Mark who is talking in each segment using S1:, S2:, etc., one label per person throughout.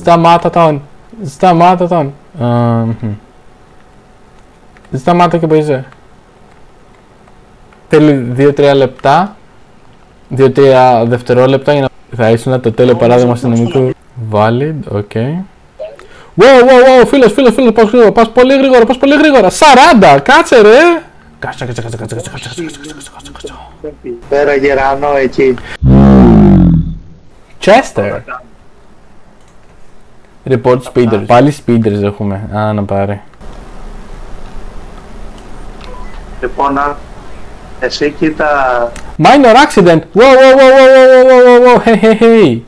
S1: Σταμάτα τον. Σταμάτα τον. Σταμάτα και που είσαι. Θέλει 2-3 λεπτά. 2-3 δευτερόλεπτα για να θα ήσουν το τέλειο παράδειγμα αστυνομικού. Valid, ok. Wow, φίλος, πας πολύ γρήγορα, 40, κάτσε ρε! Κάτσε.
S2: Πέρα γερανό εκεί.
S1: Chester. Report speeders. Πάλι speeders έχουμε, να πάρει.
S2: Λοιπόν, εσύ κοίτα...
S1: Minor accident! Wow, hey.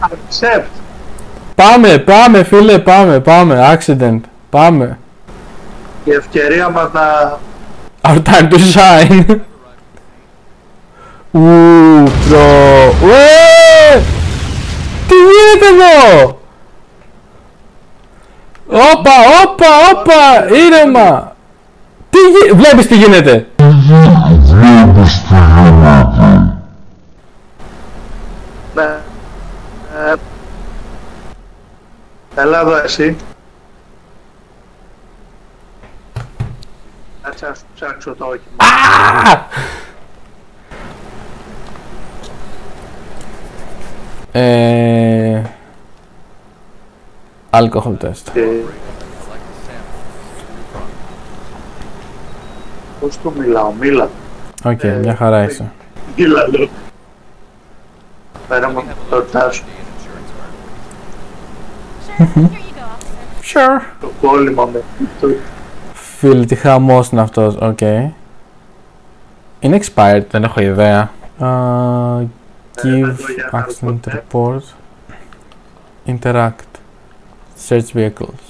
S2: Accept.
S1: Πάμε φίλε, πάμε, accident, πάμε.
S2: Η ευκαιρία μας να...
S1: Our time to shine. Bro. Τι γίνεται εδώ! Όπα, ήρεμα! Βλέπεις τι γίνεται!
S2: Ναι. Έλα εδώ εσύ. Κάτσε να σου ψάξω το όχημα.
S1: Alcohol test.
S2: Πώς του μιλάω, μίλα.
S1: Οκ, μια χαρά είσαι.
S2: Μίλα λέω. Πέρα μου το τάσου.
S1: Sure.
S2: Το κόλλημα με.
S1: Φίλε, τι χαμός είναι αυτός, οκ. Είναι expired, δεν έχω ιδέα. Give accident report. Interact. Search vehicles.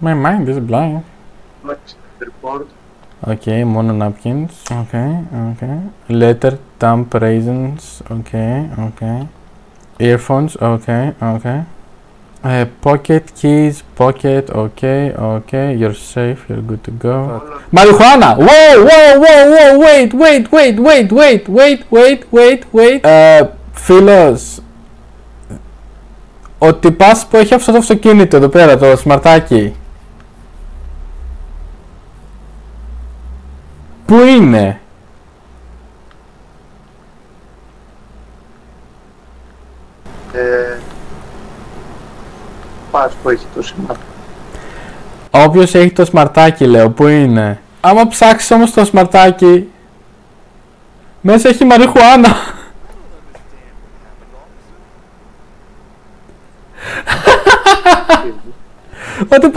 S1: My mind is blank.
S2: Report.
S1: Okay, mono napkins. Okay. Letter, thumb, raisins. Okay. Earphones. Okay. Pocket keys. Pocket. Okay. You're safe. You're good to go. Marijuana. Whoa. Wait. Φίλος. Ο τυπάς που έχει αυτό το αυτοκίνητο εδώ πέρα, το σμαρτάκι. Πού είναι?
S2: Πας που έχει το σημάδι.
S1: Όποιος έχει το σμαρτάκι λέω, πού είναι? Άμα ψάξεις όμως το σμαρτάκι, μέσα έχει μαριχουάνα. Ότι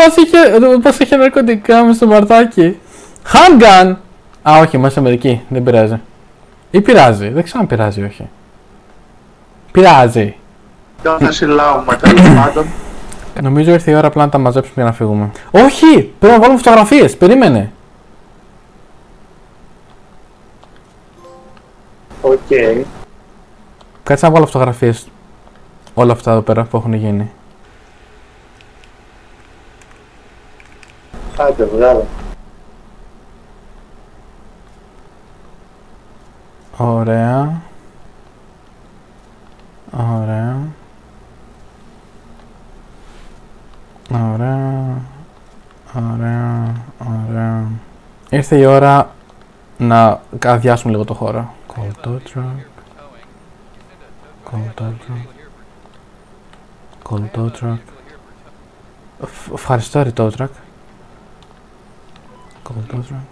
S1: πώς είχε ναρκωτικά μες στο σμαρτάκι. Handgun! Α, όχι, είμαστε Αμερική, δεν πειράζει. Ή πειράζει, δεν ξέρω αν πειράζει ή όχι. Πειράζει.
S2: Ποιο να συλλάβουμε τέλος πάντων.
S1: Νομίζω ήρθε η ώρα απλά να τα μαζέψουμε για να φύγουμε. Όχι! Πρέπει να βάλουμε φωτογραφίες, περίμενε.
S2: Οκ.
S1: Κάτσε να βάλω φωτογραφίες. Όλα αυτά εδώ πέρα που έχουν γίνει.
S2: Άντε, βγάλω.
S1: Ωραία. Ήρθε η ώρα να αδειάσουμε λίγο το χώρο. Call tow truck. Ευχαριστώ, ρε tow truck. Call tow truck.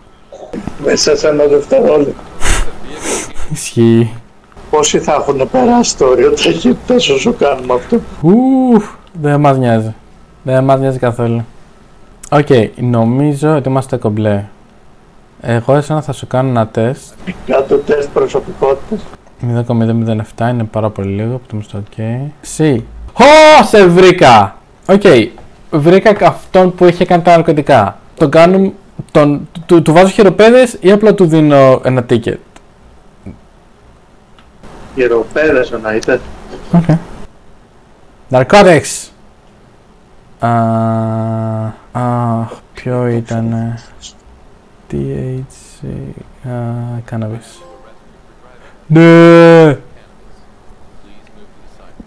S2: Μέσα σε ένα δευτερόλεπτο.
S1: Ισχύει.
S2: Πόσοι θα έχουν περάσει το όριο ταχύτητας όσο κάνουμε αυτό.
S1: Δεν μας νοιάζει. Καθόλου. Οκ, νομίζω ότι είμαστε κομπλέ. Εγώ εσένα θα σου κάνω ένα τεστ.
S2: Κάτω τεστ προσωπικότητας.
S1: 0,007 είναι πάρα πολύ λίγο, που το στο ok. Σε βρήκα! Οκ, βρήκα αυτόν που είχε κάνει τα ναρκωτικά. Τον κάνουμε, του βάζω χειροπέδες ή απλά του δίνω ένα ticket?
S2: Χειροπέδες εννοείται.
S1: Οκ. Narcotics! Ποιο ήτανε? THC... cannabis. Ναι!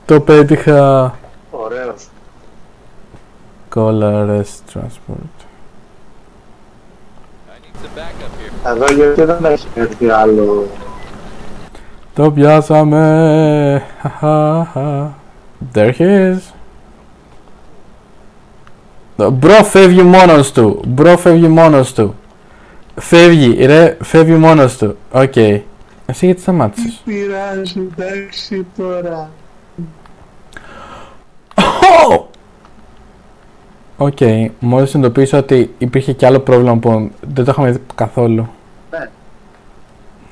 S1: Το πέτυχα.
S2: Ωραίος.
S1: Colorless transport.
S2: Εδώ γιατί δεν έχει έρθει άλλο.
S1: Το πιάσαμε. There he is. Μπρο, φεύγει μόνος του. Μπρο, φεύγει μόνος του. Φεύγει, ρε, φεύγει μόνος του. Οκ. Εσύ γιατί σταμάτησες?
S2: Πειράζει, εντάξει τώρα.
S1: Οκ, μόλις συνειδητοποίησα ότι υπήρχε κι άλλο πρόβλημα που δεν το είχαμε δει καθόλου.
S2: Ναι.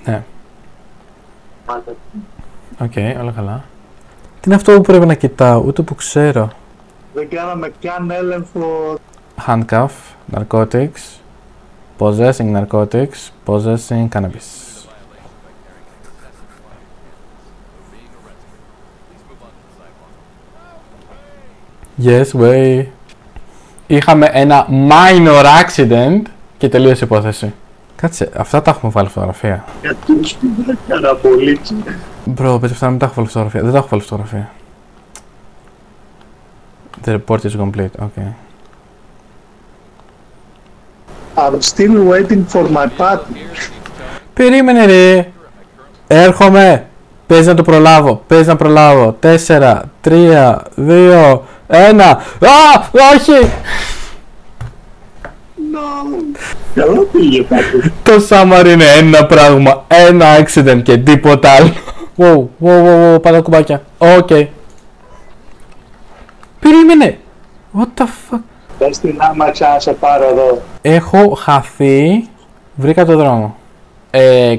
S1: Ναι. Οκ, όλα καλά. Τι είναι αυτό που πρέπει να κοιτάω, ούτε που ξέρω.
S2: Δεν κάναμε καν έλεγχο.
S1: Handcuff, narcotics, possessing narcotics, possessing cannabis. Yes, way. Είχαμε ένα minor accident και τελείωσε η υπόθεση. Κάτσε, αυτά τα έχουμε βάλει φωτογραφία.
S2: Γιατί σου έκανα πολύ.
S1: Μπρο, πες αυτά να μην τα έχω βάλει φωτογραφία. Δεν τα έχω βάλει φωτογραφία. The report is complete, okay.
S2: I'm still waiting for my partner.
S1: Περίμενε ρε. Έρχομαι. Πες να το προλάβω. Πες να προλάβω. 4, 3, 2, 1. Α, όχι.
S2: No. Καλά πήγε πάντως.
S1: Το Summer είναι ένα πράγμα. Ένα accident και τίποτα άλλο. Wow, πάτα κουμπάκια. Οκ. Περίμενε. What the fuck.
S2: Πες την άμαξα να σε πάρω εδώ.
S1: Έχω χαθεί. Βρήκα το δρόμο.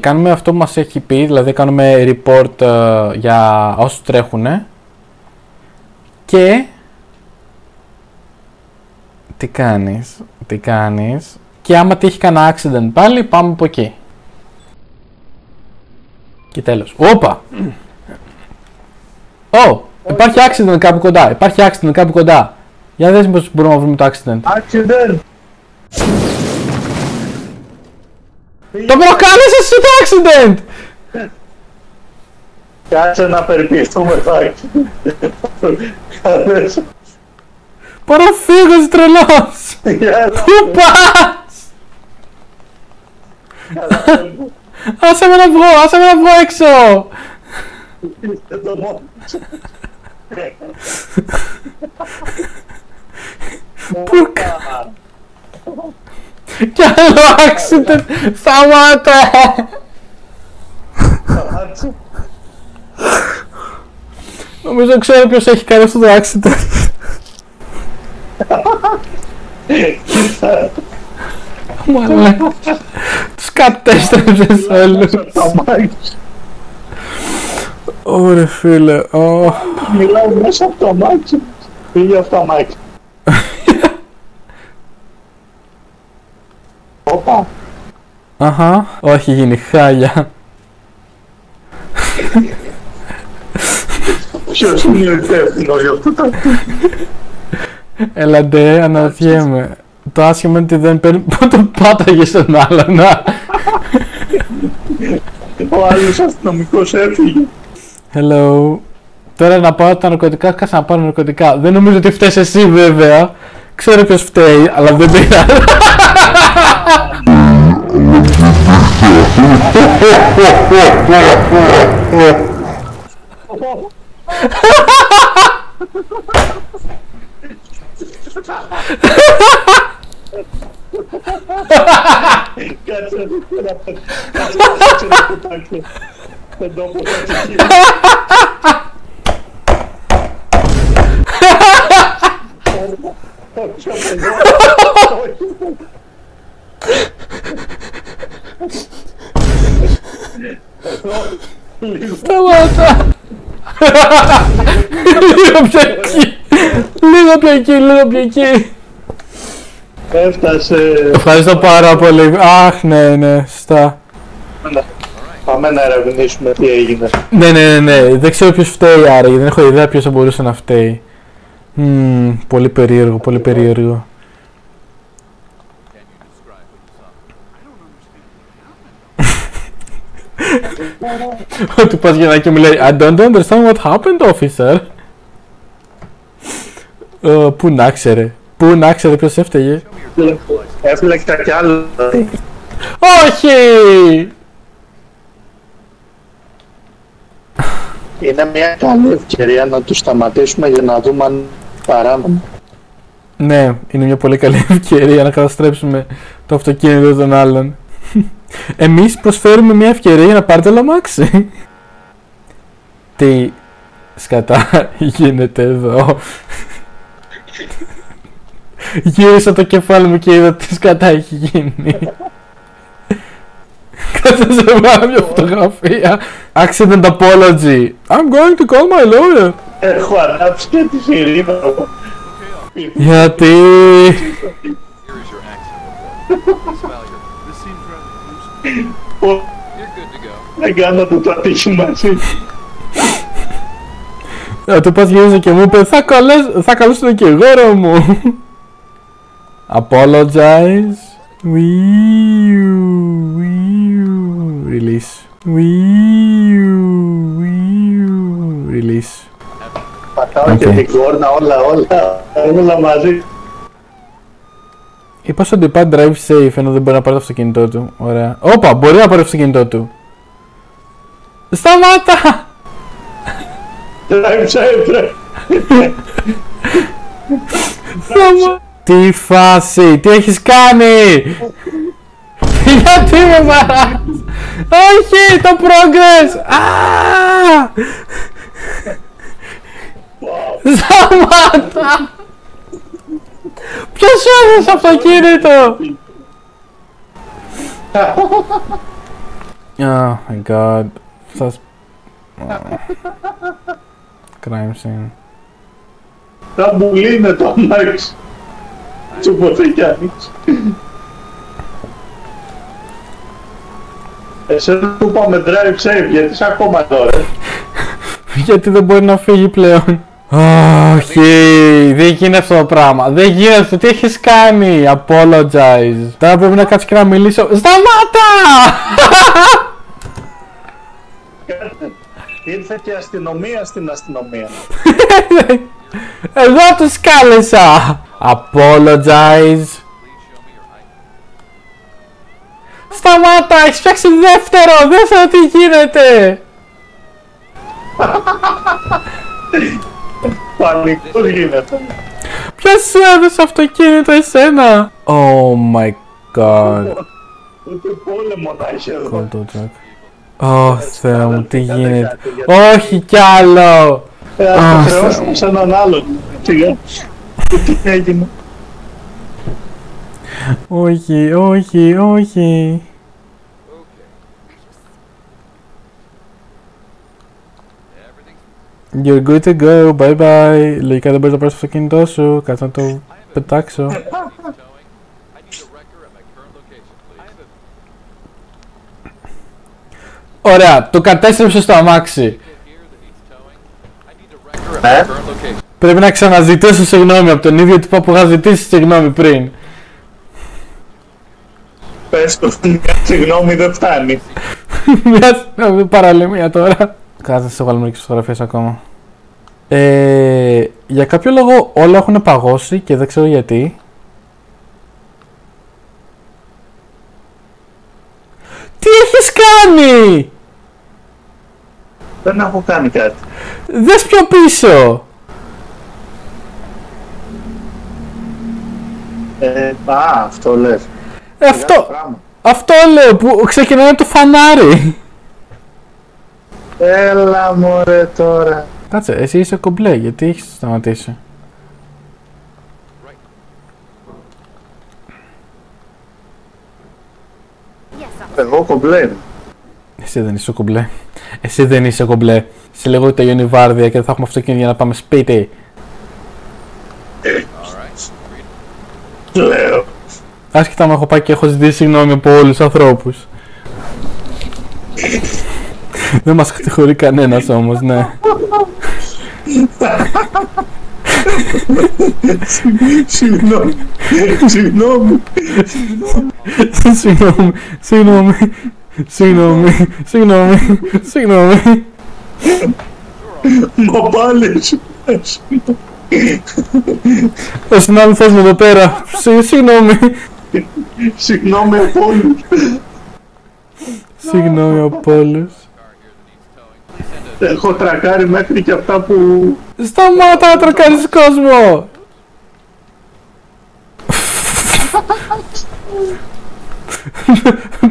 S1: Κάνουμε αυτό που μας έχει πει, δηλαδή κάνουμε report για όσους τρέχουνε. Και... Τι κάνεις. Και άμα τύχει κανένα accident πάλι, πάμε από εκεί. Και τέλος. Όπα! Υπάρχει accident κάπου κοντά. Για δες μήπως μπορούμε να βρούμε το accident.
S2: Accident!
S1: Το προκάλεσες εσύ το accident!
S2: Κάτσε να περιποιηθούμε το accident.
S1: Μπορώ να φύγω, είσαι τρελός! Πού πας! Άσε με να βγω έξω!
S2: Είστε το μόνο.
S1: Πού κι άλλο accident! Σταμάτα! Νομίζω ξέρω ποιος έχει κάνει αυτό το accident. Μαλάκα. Τους κατέστρεψες όλους. Ωρε φίλε.
S2: Μιλάω μέσα από το αμάξι. Πήγε αυτό το αμάξι. Όπα.
S1: Αχα. Όχι, γίνει χάλια.
S2: Ποιος είναι ο υπεύθυνος για αυτό το...
S1: Έλαντε, αναρωτιέμαι. Το άσχημα είναι ότι δεν παίρνει... Πότε πάταγε στον άλλον.
S2: Ο άλλος αστυνομικός έφυγε.
S1: Hello. Τώρα να πάω τα ναρκωτικά, κάτσε να πάρω ναρκωτικά. Δεν νομίζω ότι φταίς εσύ βέβαια. Ξέρω ποιος φταίει, αλλά δεν πειράζει.
S2: Κάτσε να κουτάκι. Δεν το πω κάτι.
S1: Σταμάτα! Λίγο πιο εκεί.
S2: Έφτασε.
S1: Ευχαριστώ πάρα πολύ. Αχ, ναι, σωστά.
S2: Πάμε να ερευνήσουμε τι έγινε.
S1: Ναι. Δεν ξέρω ποιος φταίει άραγε. Δεν έχω ιδέα ποιος θα μπορούσε να φταίει. Πολύ περίεργο. Ότι πας για να και μου λέει I don't understand what happened, officer. Πού να ξέρε. Πού να ξέρε ποιος έφταιγε.
S2: Έφλεξα κι άλλο.
S1: Όχι!
S2: Είναι μια καλή ευκαιρία να τους σταματήσουμε για να δούμε αν παράνομο.
S1: Ναι, είναι μια πολύ καλή ευκαιρία να καταστρέψουμε το αυτοκίνητο των άλλων. Εμείς προσφέρουμε μια ευκαιρία για να πάρετε το αμάξι. Τι σκατά γίνεται εδώ. Γύρισα το κεφάλι μου και είδα τι σκατά έχει γίνει. Κάτσε σε βάλω μια φωτογραφία. Accident apology. I'm going to call my lawyer.
S2: Έχω ανάψει και τη σιρήνα μου.
S1: Γιατί...
S2: Δεν κάνω το ατύχημα εσύ.
S1: Το πας γύριζε και μου είπε θα καλέσω τον κεγόρο μου. Apologize. Release. Release.
S2: Πατάω και την κόρνα όλα μαζί.
S1: Είπα στον τυπά drive safe ενώ δεν μπορεί να πάρει το αυτοκίνητό του. Ωραία. Όπα, μπορεί να πάρει το αυτοκίνητό του. Σταμάτα!
S2: Drive safe,
S1: Τι φάση, τι έχεις κάνει! Γιατί με παράς! Όχι, το progress! Σταμάτα! Ποιος σου έδωσε αυτοκίνητο! Oh my god. Crime scene.
S2: Θα μου λύνε το αμάξι. Σου ποθηκιάνεις. Εσένα του είπαμε drive safe, γιατί είσαι ακόμα τώρα.
S1: Γιατί δεν μπορεί να φύγει πλέον. Όχι, δεν γίνεται αυτό το πράγμα. Δεν γίνεται, τι έχεις κάνει? Apologize. Τώρα πρέπει να κάτσω και να μιλήσω. Σταμάτα!
S2: Ήρθε και αστυνομία στην αστυνομία.
S1: Εγώ τους κάλεσα. Apologize. Σταμάτα, έχεις φτιάξει δεύτερο τι γίνεται.
S2: Πανικός γίνεται.
S1: Ποιος σου έδωσε αυτοκίνητο εσένα? Oh my god.
S2: Ούτε πόλεμο να έχει εδώ.
S1: Ω Θεέ μου, τι γίνεται? Όχι κι άλλο.
S2: Θα το χρεώσουμε σε έναν άλλον. Τι έγινε?
S1: Όχι. You're good to go, bye bye. Λογικά δεν μπορείς να πάρεις το αυτοκίνητό σου, κάτσε να το πετάξω. Ωραία, το κατέστρεψε στο αμάξι. Πρέπει να ξαναζητήσω συγγνώμη από τον ίδιο τύπο που είχα ζητήσει συγγνώμη πριν.
S2: Πες το, συγγνώμη δεν φτάνει.
S1: Μια παραλυμία τώρα. Κάτσε να σε βάλω μερικές φωτογραφίες ακόμα. Για κάποιο λόγο όλα έχουν παγώσει και δεν ξέρω γιατί. Τι έχεις κάνει?
S2: Δεν έχω κάνει κάτι.
S1: Δες πιο πίσω.
S2: Αυτό λες.
S1: Αυτό λέω που ξεκινάει το φανάρι.
S2: Έλα μωρέ τώρα.
S1: Κάτσε, εσύ είσαι κομπλέ, γιατί έχεις σταματήσει?
S2: Εγώ κομπλέ.
S1: Εσύ δεν είσαι κομπλέ. Σε λίγο τελειώνει η βάρδια και δεν θα έχουμε αυτοκίνητο για να πάμε σπίτι.
S2: Λέω.
S1: Άσχετα με έχω πάει και έχω ζητήσει συγγνώμη από όλους τους ανθρώπους. Δεν μας κατηγορεί κανένας όμως, ναι. Συγγνώμη.
S2: Μα πάλι σου.
S1: Ο συνάδελφος μου εδώ πέρα. Συγγνώμη.
S2: Συγγνώμη από όλους.
S1: Συγγνώμη από όλους.
S2: Έχω τρακάρει μέχρι και αυτά που...
S1: Σταμάτα να τρακάρεις κόσμο!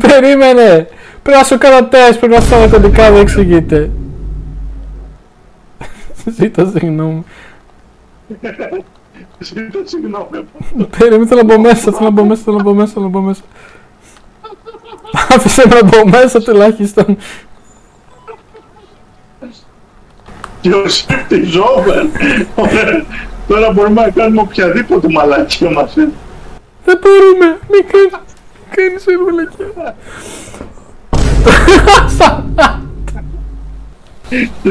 S1: Περίμενε! Πρέπει να σου κάνω τεστ, πρέπει να σου κάνω κωδικά, δεν εξηγείται. Ζήτω συγγνώμη.
S2: Ζήτω συγγνώμη.
S1: Περίμενε, θέλω να μπω μέσα, θέλω να μπω μέσα. Άφησε με να μπω μέσα τουλάχιστον.
S2: Ποιος is over. Τώρα μπορούμε να κάνουμε οποιαδήποτε μαλακία μας.
S1: Δεν μπορούμε, μην κάνεις μαλακία.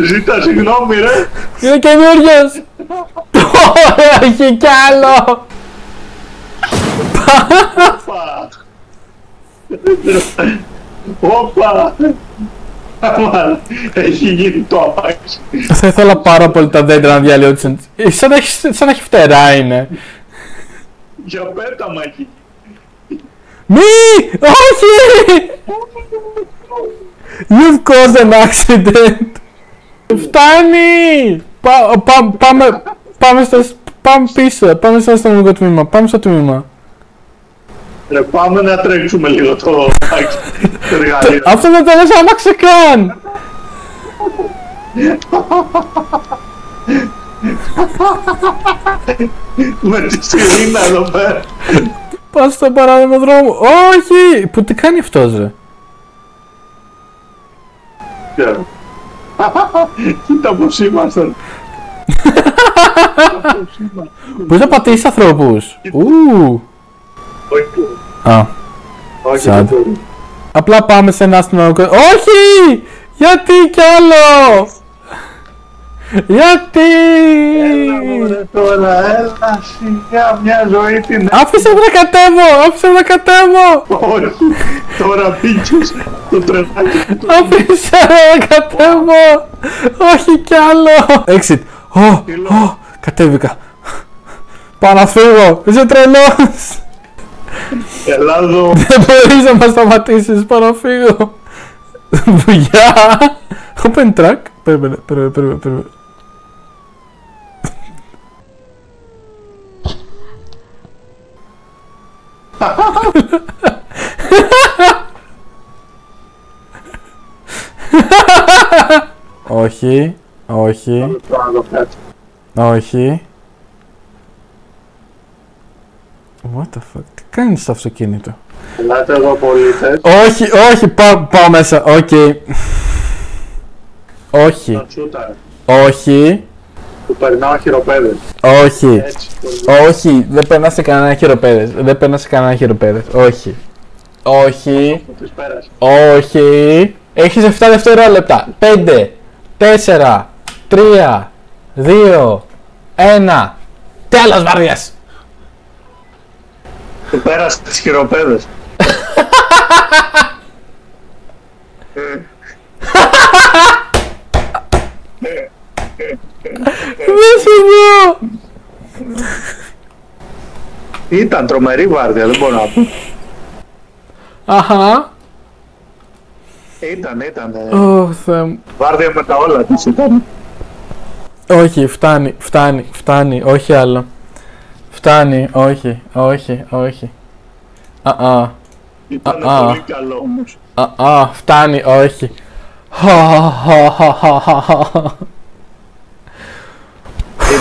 S2: Ζήτα συγγνώμη ρε.
S1: Είναι καινούριος. Όχι κι άλλο.
S2: Όπα. Έχει γίνει το αμάξι.
S1: Θα ήθελα πάρα πολύ τα δέντρα να διαλύονται. Σαν να έχει φτερά είναι.
S2: Για πέταμα εκεί.
S1: Μη! Όχι! You've caused an accident. Φτάνει! Πάμε πίσω. Πάμε στο αστυνομικό τμήμα. Πάμε στο τμήμα.
S2: Ρε πάμε να τρέξουμε λίγο το εργαλείο.
S1: Αυτό δεν το λες άμαξε καν!
S2: Με τη σιρήνα εδώ πέρα.
S1: Πας στον παράδειγμα δρόμο. Όχι! Που τι κάνει αυτός ρε.
S2: Κοίτα πως ήμασταν.
S1: Μπορείς να πατήσεις ανθρώπους. Α, sad. Απλά πάμε σε ένα αστυνομικό. Όχι! Γιατί κι άλλο! Γιατί!
S2: Έλα τώρα, έλα σιγά μια ζωή την...
S1: Άφησε με να κατέβω!
S2: Όχι, τώρα πήγες το τρενάκι του.
S1: Άφησε με να κατέβω! Όχι κι άλλο! Exit! Κατέβηκα! Πάω να φύγω! Είσαι τρελός!
S2: Έλα εδώ.
S1: Δεν μπορείς να μας σταματήσεις, πάω να φύγω! Δουλειά! Open track! Περίμενε. Όχι. What the fuck, τι κάνεις στο αυτοκίνητο?
S2: Ελάτε εδώ πολίτες.
S1: Όχι, πάω μέσα, όχι.
S2: Που περνάω χειροπέδες.
S1: Όχι, δεν περνάς σε κανένα χειροπέδες, όχι. Έχεις 7 δευτερόλεπτα. 5, 4, 3, 2, 1. Τέλος βαριάς.
S2: Του πέρασε τις χειροπέδες.
S1: Δεν σου δω.
S2: Ήταν τρομερή βάρδια, δεν μπορώ να πω.
S1: Αχα.
S2: Ήταν.
S1: Θεέ μου.
S2: Βάρδια με τα όλα της ήταν.
S1: Όχι, φτάνει, όχι άλλο. Φτάνει, όχι.
S2: Ήταν πολύ καλό όμως.
S1: Φτάνει, όχι.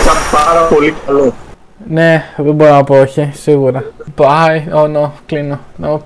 S2: Ήταν πάρα πολύ καλό.
S1: Ναι, δεν μπορώ να πω όχι, σίγουρα. Bye, oh no, κλείνω. Nope.